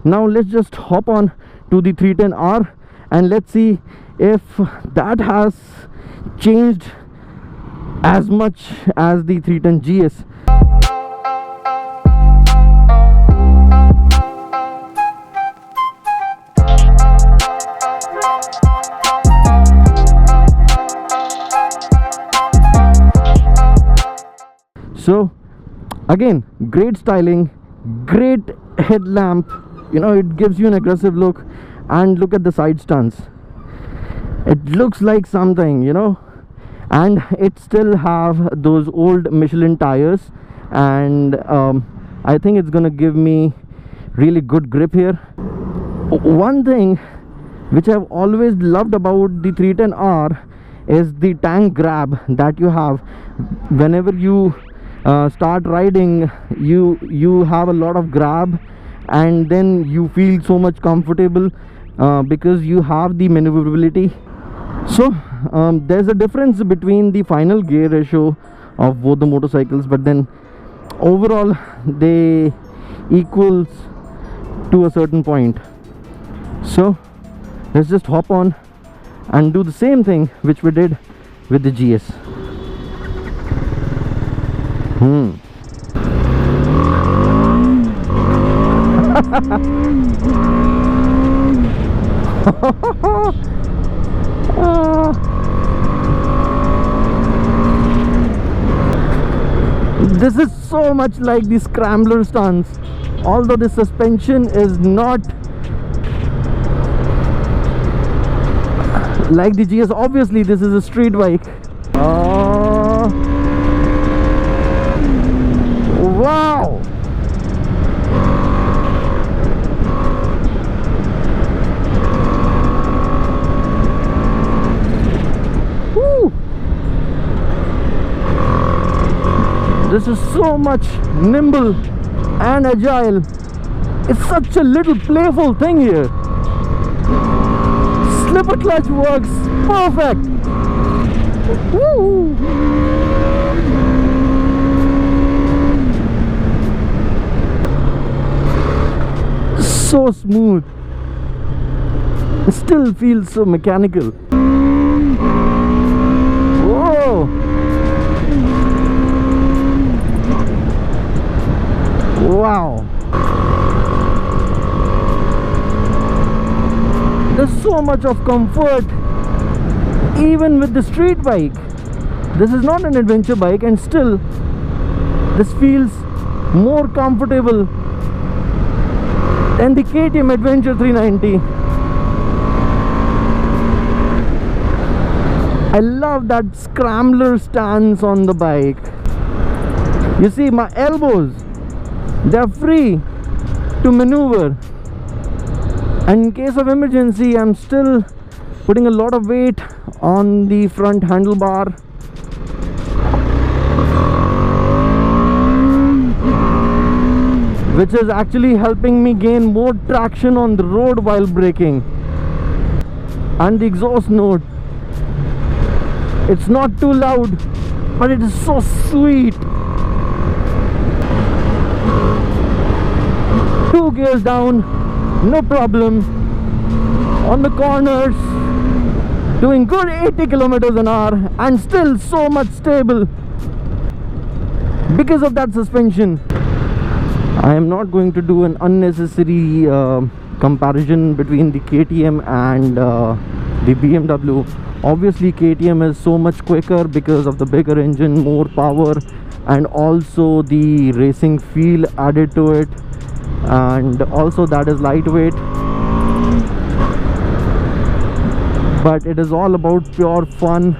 Now let's just hop on to the 310R and let's see if that has changed as much as the 310 GS. So again, great styling, great headlamp, you know, it gives you an aggressive look. And look at the side stands, it looks like something, you know. And it still have those old Michelin tires, and I think it's gonna give me really good grip here. One thing which I've always loved about the 310R is the tank grab that you have. Whenever you start riding, you have a lot of grab, and then you feel so much comfortable because you have the maneuverability. So there's a difference between the final gear ratio of both the motorcycles, but then overall they equals to a certain point. So let's just hop on and do the same thing which we did with the GS. This is so much like the scrambler stance, although the suspension is not like the GS. Obviously this is a street bike. Wow! Woo! This is so much nimble and agile. It's such a little playful thing here. Slipper clutch works perfect. Woo! So smooth. It still feels so mechanical. Whoa! Wow! There's so much of comfort even with the street bike. This is not an adventure bike, and still this feels more comfortable than the KTM Adventure 390. I love that scrambler stance on the bike. You see, my elbows, they're free to maneuver, and in case of emergency I'm still putting a lot of weight on the front handlebar. Which is actually helping me gain more traction on the road while braking. And the exhaust note, it's not too loud, but it is so sweet. 2 gears down, no problem. On the corners, doing good 80 kilometers an hour, and still so much stable because of that suspension. I am not going to do an unnecessary comparison between the KTM and the BMW. Obviously KTM is so much quicker because of the bigger engine, more power, and also the racing feel added to it, and also that is lightweight. But it is all about pure fun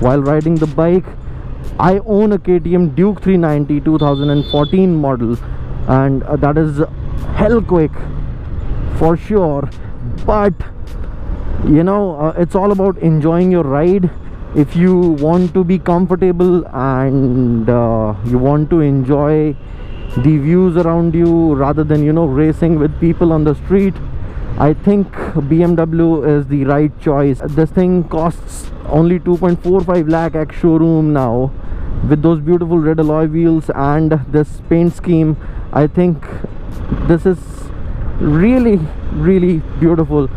while riding the bike. I own a KTM Duke 390 2014 model, and that is hell quick for sure. But you know, it's all about enjoying your ride. If you want to be comfortable and you want to enjoy the views around you rather than, you know, racing with people on the street, I think BMW is the right choice. This thing costs only 2.45 lakh at showroom now, with those beautiful red alloy wheels and this paint scheme. I think this is really beautiful.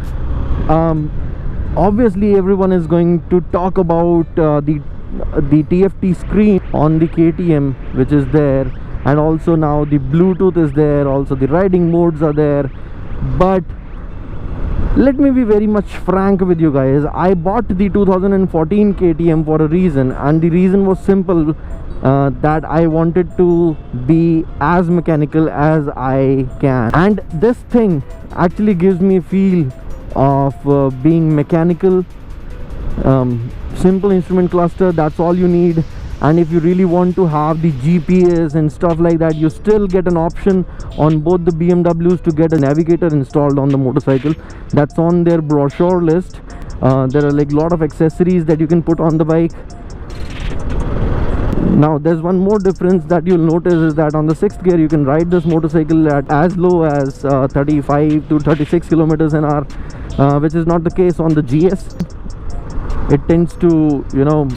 Obviously everyone is going to talk about the TFT screen on the KTM, which is there, and also now the Bluetooth is there, also the riding modes are there. But let me be very much frank with you guys. I bought the 2014 KTM for a reason, and the reason was simple, that I wanted to be as mechanical as I can, and this thing actually gives me a feel of being mechanical. Simple instrument cluster, that's all you need. And if you really want to have the GPS and stuff like that, you still get an option on both the BMWs to get a navigator installed on the motorcycle. That's on their brochure list. There are like a lot of accessories that you can put on the bike. Now there's one more difference that you'll notice is that on the 6th gear you can ride this motorcycle at as low as 35 to 36 kilometers an hour, which is not the case on the GS. It tends to, you know,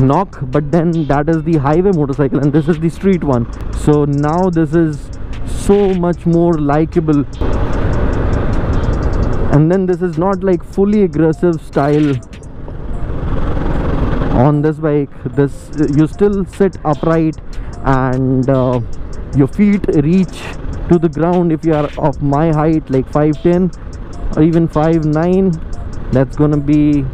knock, but then that is the highway motorcycle and this is the street one. So now this is so much more likable, and then this is not like fully aggressive style on this bike. This, you still sit upright and your feet reach to the ground. If you are of my height, like 5'10" or even 5'9", that's gonna be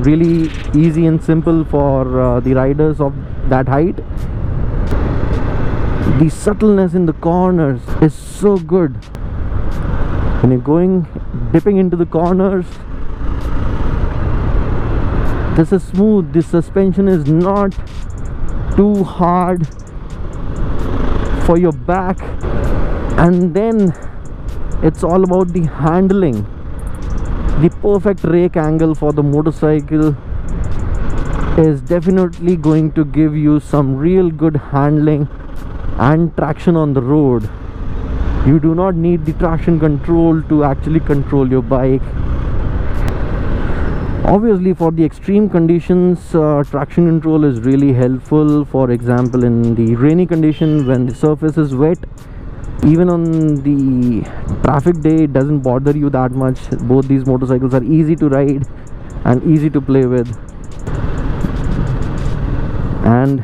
really easy and simple for the riders of that height. The subtleness in the corners is so good. When you're going, dipping into the corners, this is smooth. The suspension is not too hard for your back. And then it's all about the handling. The perfect rake angle for the motorcycle is definitely going to give you some real good handling and traction on the road. You do not need the traction control to actually control your bike. Obviously for the extreme conditions, traction control is really helpful. For example, in the rainy condition, when the surface is wet, even on the traffic day, it doesn't bother you that much. Both these motorcycles are easy to ride and easy to play with. And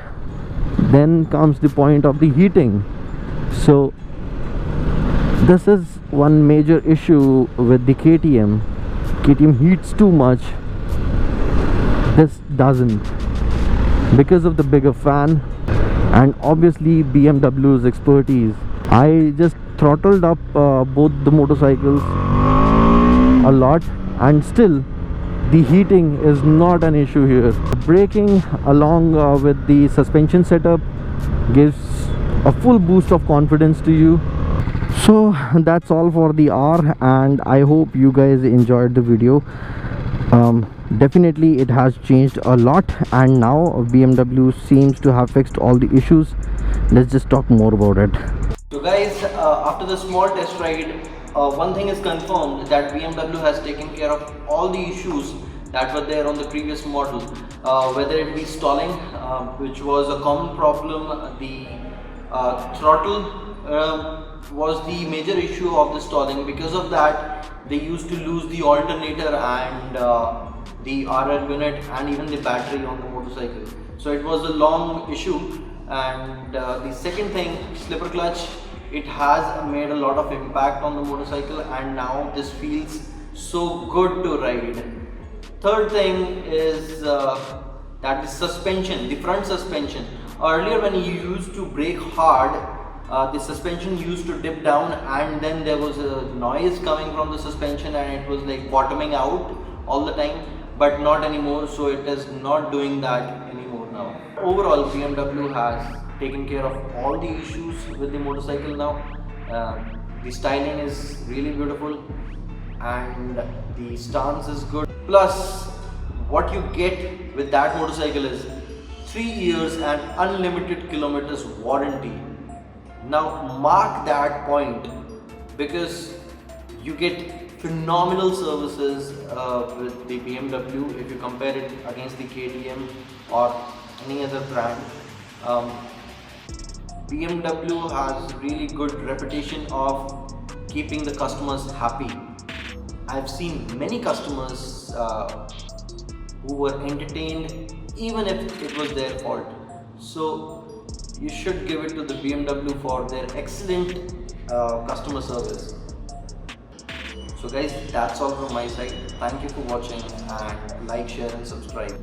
then comes the point of the heating. So this is one major issue with the KTM. KTM heats too much. This doesn't, because of the bigger fan and obviously BMW's expertise. I just throttled up both the motorcycles a lot, and still the heating is not an issue here. Braking along with the suspension setup gives a full boost of confidence to you. So that's all for the R, and I hope you guys enjoyed the video. Definitely it has changed a lot, and now BMW seems to have fixed all the issues. Let's just talk more about it. So guys, after the small test ride, one thing is confirmed, that BMW has taken care of all the issues that were there on the previous model, whether it be stalling, which was a common problem. The throttle was the major issue of the stalling. Because of that, they used to lose the alternator and the RR unit and even the battery on the motorcycle. So it was a long issue. And the second thing, slipper clutch, it has made a lot of impact on the motorcycle, and now this feels so good to ride. Third thing is that the suspension, the front suspension. Earlier when you used to brake hard, the suspension used to dip down, and then there was a noise coming from the suspension and it was like bottoming out all the time, but not anymore. So it is not doing that anymore now. Overall, BMW has taken care of all the issues with the motorcycle now. The styling is really beautiful and the stance is good. Plus, what you get with that motorcycle is 3 years and unlimited kilometers warranty. Now mark that point, because you get phenomenal services with the BMW if you compare it against the KTM or any other brand. BMW has really good reputation of keeping the customers happy. I've seen many customers who were entertained even if it was their fault. So you should give it to the BMW for their excellent customer service. So guys, that's all from my side. Thank you for watching, and like, share and subscribe.